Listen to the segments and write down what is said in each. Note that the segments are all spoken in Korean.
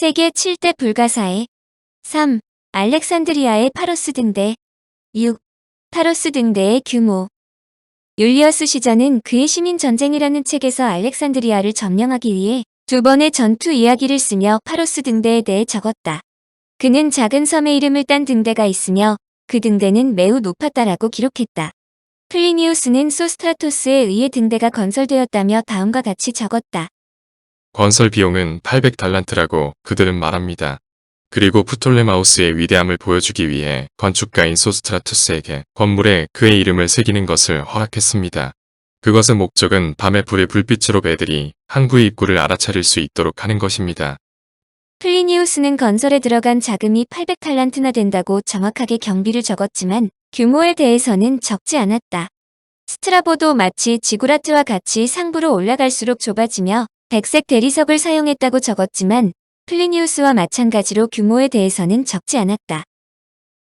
세계 7대 불가사의 3. 알렉산드리아의 파로스 등대. 6. 파로스 등대의 규모. 율리어스 시저는 그의 시민전쟁이라는 책에서 알렉산드리아를 점령하기 위해 두 번의 전투 이야기를 쓰며 파로스 등대에 대해 적었다. 그는 작은 섬의 이름을 딴 등대가 있으며 그 등대는 매우 높았다라고 기록했다. 플리니우스는 소스트라토스에 의해 등대가 건설되었다며 다음과 같이 적었다. 건설 비용은 800달란트라고 그들은 말합니다. 그리고 프톨레마우스의 위대함을 보여주기 위해 건축가인 소스트라투스에게 건물에 그의 이름을 새기는 것을 허락했습니다. 그것의 목적은 밤에 불의 불빛으로 배들이 항구의 입구를 알아차릴 수 있도록 하는 것입니다. 플리니우스는 건설에 들어간 자금이 800달란트나 된다고 정확하게 경비를 적었지만 규모에 대해서는 적지 않았다. 스트라보도 마치 지구라트와 같이 상부로 올라갈수록 좁아지며 백색 대리석을 사용했다고 적었지만 플리니우스와 마찬가지로 규모에 대해서는 적지 않았다.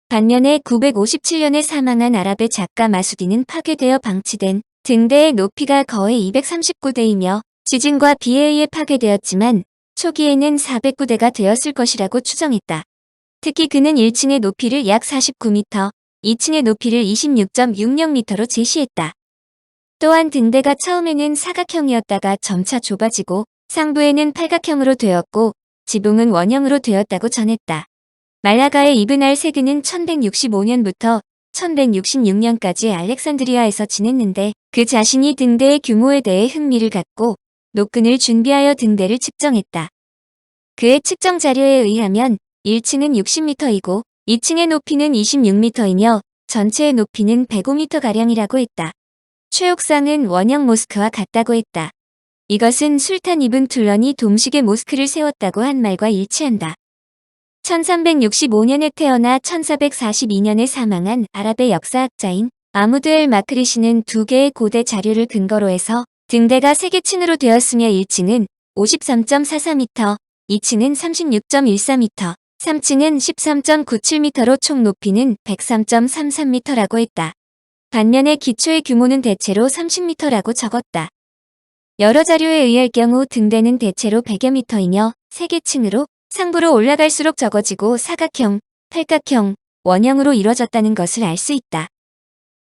반면에 957년에 사망한 아랍의 작가 마수디는 파괴되어 방치된 등대의 높이가 거의 239대이며 지진과 비에 의해 파괴되었지만 초기에는 409대가 되었을 것이라고 추정했다. 특히 그는 1층의 높이를 약 49m, 2층의 높이를 26.60m로 제시했다. 또한 등대가 처음에는 사각형이었다가 점차 좁아지고 상부에는 팔각형으로 되었고 지붕은 원형으로 되었다고 전했다. 말라가의 이브н 알-세그는 1165년부터 1166년까지 알렉산드리아에서 지냈는데 그 자신이 등대의 규모에 대해 흥미를 갖고 노끈을 준비하여 등대를 측정했다. 그의 측정 자료에 의하면 1층은 60m이고 2층의 높이는 26m이며 전체의 높이는 105m가량이라고 했다. 최옥상은 원형 모스크와 같다고 했다. 이것은 술탄 이븐 툴런이 동식의 모스크를 세웠다고 한 말과 일치한다. 1365년에 태어나 1442년에 사망한 아랍의 역사학자인 아무드 엘 마크리시는 두 개의 고대 자료를 근거로 해서 등대가 3개 층으로 되었으며 1층은 53.44m, 2층은 36.14m, 3층은 13.97m로 총 높이는 103.33m라고 했다. 반면에 기초의 규모는 대체로 30m라고 적었다. 여러 자료에 의할 경우 등대는 대체로 100여 미터이며 3개 층으로 상부로 올라갈수록 적어지고 사각형, 팔각형, 원형으로 이뤄졌다는 것을 알 수 있다.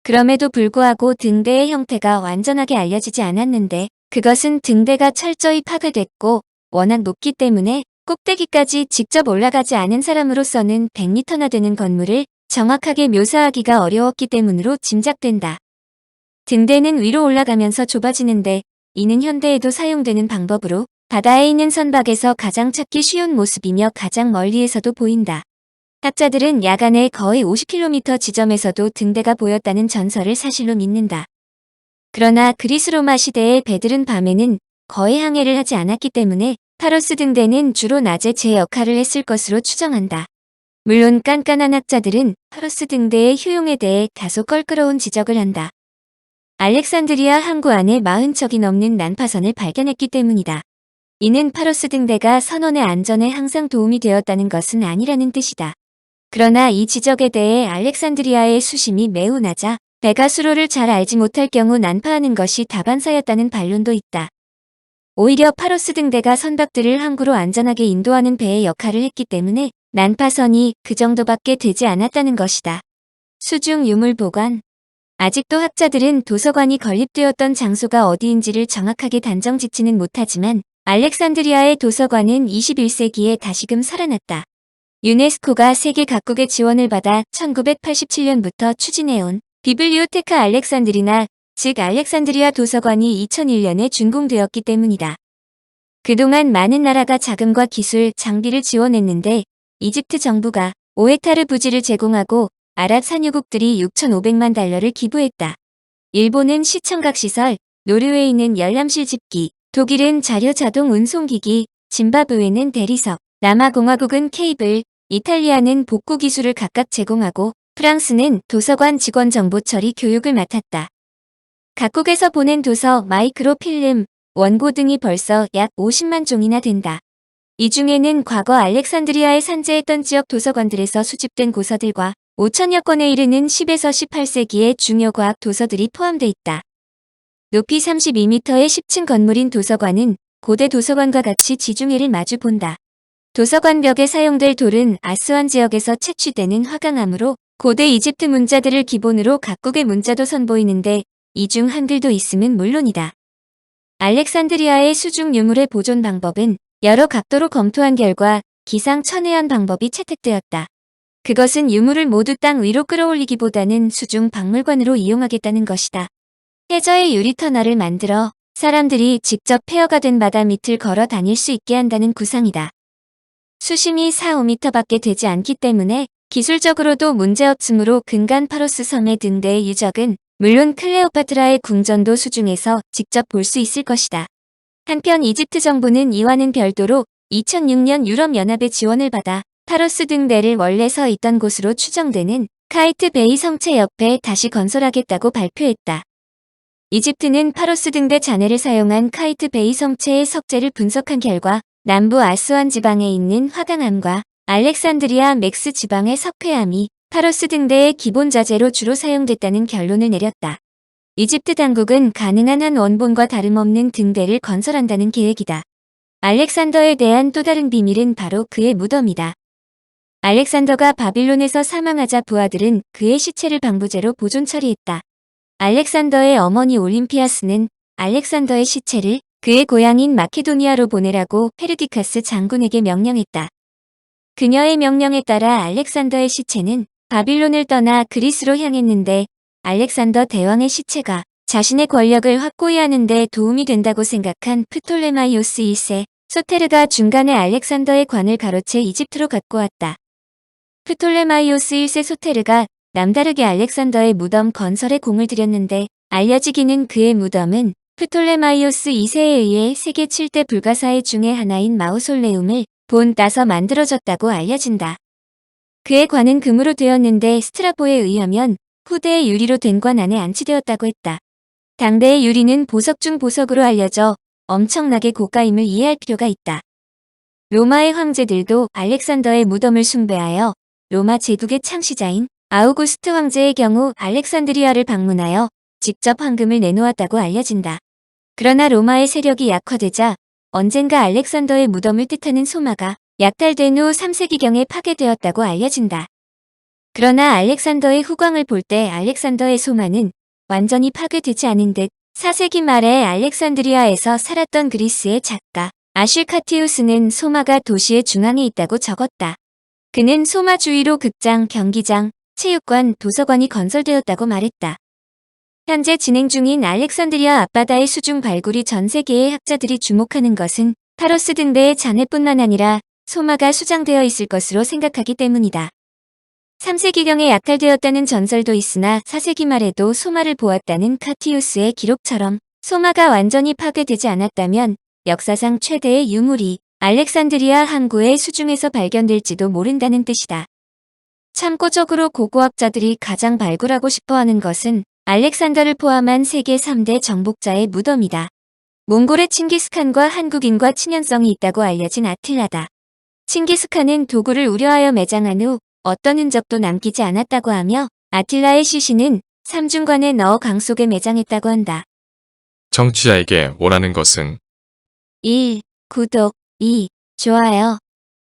그럼에도 불구하고 등대의 형태가 완전하게 알려지지 않았는데 그것은 등대가 철저히 파괴됐고 워낙 높기 때문에 꼭대기까지 직접 올라가지 않은 사람으로서는 100m나 되는 건물을 정확하게 묘사하기가 어려웠기 때문으로 짐작된다. 등대는 위로 올라가면서 좁아지는데 이는 현대에도 사용되는 방법으로 바다에 있는 선박에서 가장 찾기 쉬운 모습이며 가장 멀리에서도 보인다. 학자들은 야간에 거의 50km 지점에서도 등대가 보였다는 전설을 사실로 믿는다. 그러나 그리스 로마 시대의 배들은 밤에는 거의 항해를 하지 않았기 때문에 파로스 등대는 주로 낮에 제 역할을 했을 것으로 추정한다. 물론 깐깐한 학자들은 파로스 등대의 효용에 대해 다소 껄끄러운 지적을 한다. 알렉산드리아 항구 안에 40척이 넘는 난파선을 발견했기 때문이다. 이는 파로스 등대가 선원의 안전에 항상 도움이 되었다는 것은 아니라는 뜻이다. 그러나 이 지적에 대해 알렉산드리아의 수심이 매우 낮아 배가 수로를 잘 알지 못할 경우 난파하는 것이 다반사였다는 반론도 있다. 오히려 파로스 등대가 선박들을 항구로 안전하게 인도하는 배의 역할을 했기 때문에 난파선이 그 정도밖에 되지 않았다는 것이다. 수중 유물 보관. 아직도 학자들은 도서관이 건립되었던 장소가 어디인지를 정확하게 단정짓지는 못하지만 알렉산드리아의 도서관은 21세기에 다시금 살아났다. 유네스코가 세계 각국의 지원을 받아 1987년부터 추진해온 비블리오테카 알렉산드리나, 즉 알렉산드리아 도서관이 2001년에 준공되었기 때문이다. 그동안 많은 나라가 자금과 기술, 장비를 지원했는데 이집트 정부가 5헥타르 부지를 제공하고 아랍 산유국들이 6,500만 달러를 기부했다. 일본은 시청각 시설, 노르웨이는 열람실 집기, 독일은 자료 자동 운송기기, 짐바브웨는 대리석, 남아공화국은 케이블, 이탈리아는 복구 기술을 각각 제공하고 프랑스는 도서관 직원 정보 처리 교육을 맡았다. 각국에서 보낸 도서, 마이크로필름, 원고 등이 벌써 약 50만 종이나 된다. 이 중에는 과거 알렉산드리아에 산재했던 지역 도서관들에서 수집된 고서들과 5천여 건에 이르는 10에서 18세기의 중요 과학 도서들이 포함돼 있다. 높이 32m의 10층 건물인 도서관은 고대 도서관과 같이 지중해를 마주 본다. 도서관 벽에 사용될 돌은 아스완 지역에서 채취되는 화강암으로 고대 이집트 문자들을 기본으로 각국의 문자도 선보이는데 이 중 한글도 있음은 물론이다. 알렉산드리아의 수중 유물의 보존 방법은 여러 각도로 검토한 결과 기상천외한 방법이 채택되었다. 그것은 유물을 모두 땅 위로 끌어올리기보다는 수중 박물관으로 이용하겠다는 것이다. 해저에 유리 터널을 만들어 사람들이 직접 폐허가 된 바다 밑을 걸어 다닐 수 있게 한다는 구상이다. 수심이 4-5m밖에 되지 않기 때문에 기술적으로도 문제없으므로 근간 파로스 섬의 등대의 유적은 물론 클레오파트라의 궁전도 수중에서 직접 볼 수 있을 것이다. 한편 이집트 정부는 이와는 별도로 2006년 유럽연합의 지원을 받아 파로스 등대를 원래 서 있던 곳으로 추정되는 카이트 베이 성체 옆에 다시 건설하겠다고 발표했다. 이집트는 파로스 등대 잔해를 사용한 카이트 베이 성체의 석재를 분석한 결과 남부 아스완 지방에 있는 화강암과 알렉산드리아 맥스 지방의 석회암이 파로스 등대의 기본 자재로 주로 사용됐다는 결론을 내렸다. 이집트 당국은 가능한 한 원본과 다름없는 등대를 건설한다는 계획이다. 알렉산더에 대한 또 다른 비밀은 바로 그의 무덤이다. 알렉산더가 바빌론에서 사망하자 부하들은 그의 시체를 방부제로 보존 처리했다. 알렉산더의 어머니 올림피아스는 알렉산더의 시체를 그의 고향인 마케도니아로 보내라고 페르디카스 장군에게 명령했다. 그녀의 명령에 따라 알렉산더의 시체는 바빌론을 떠나 그리스로 향했는데 알렉산더 대왕의 시체가 자신의 권력을 확고히 하는 데 도움이 된다고 생각한 프톨레마이오스 1세 소테르가 중간에 알렉산더의 관을 가로채 이집트로 갖고 왔다. 프톨레마이오스 1세 소테르가 남다르게 알렉산더의 무덤 건설에 공을 들였는데 알려지기는 그의 무덤은 프톨레마이오스 2세에 의해 세계 7대 불가사의 중의 하나인 마우솔레움을 본따서 만들어졌다고 알려진다. 그의 관은 금으로 되었는데 스트라보에 의하면 후대의 유리로 된 관 안에 안치되었다고 했다. 당대의 유리는 보석 중 보석으로 알려져 엄청나게 고가임을 이해할 필요가 있다. 로마의 황제들도 알렉산더의 무덤을 숭배하여 로마 제국의 창시자인 아우구스트 황제의 경우 알렉산드리아를 방문하여 직접 황금을 내놓았다고 알려진다. 그러나 로마의 세력이 약화되자 언젠가 알렉산더의 무덤을 뜻하는 소마가 약탈된 후 3세기경에 파괴되었다고 알려진다. 그러나 알렉산더의 후광을 볼 때 알렉산더의 소마는 완전히 파괴되지 않은 듯 4세기 말에 알렉산드리아에서 살았던 그리스의 작가 아슐카티우스는 소마가 도시의 중앙에 있다고 적었다. 그는 소마 주위로 극장, 경기장, 체육관, 도서관이 건설되었다고 말했다. 현재 진행 중인 알렉산드리아 앞바다의 수중 발굴이 전 세계의 학자들이 주목하는 것은 파로스 등대의 잔해뿐만 아니라 소마가 수장되어 있을 것으로 생각하기 때문이다. 3세기경에 약탈되었다는 전설도 있으나 4세기 말에도 소마를 보았다는 카티우스의 기록처럼 소마가 완전히 파괴되지 않았다면 역사상 최대의 유물이 알렉산드리아 항구의 수중에서 발견될지도 모른다는 뜻이다. 참고적으로 고고학자들이 가장 발굴하고 싶어하는 것은 알렉산더를 포함한 세계 3대 정복자의 무덤이다. 몽골의 칭기스칸과 한국인과 친연성이 있다고 알려진 아틸라다. 칭기스칸은 도구를 우려하여 매장한 후 어떤 흔적도 남기지 않았다고 하며 아틸라의 시신은 삼중관에 넣어 강 속에 매장했다고 한다. 청취자에게 원하는 것은 1. 구독 2. 좋아요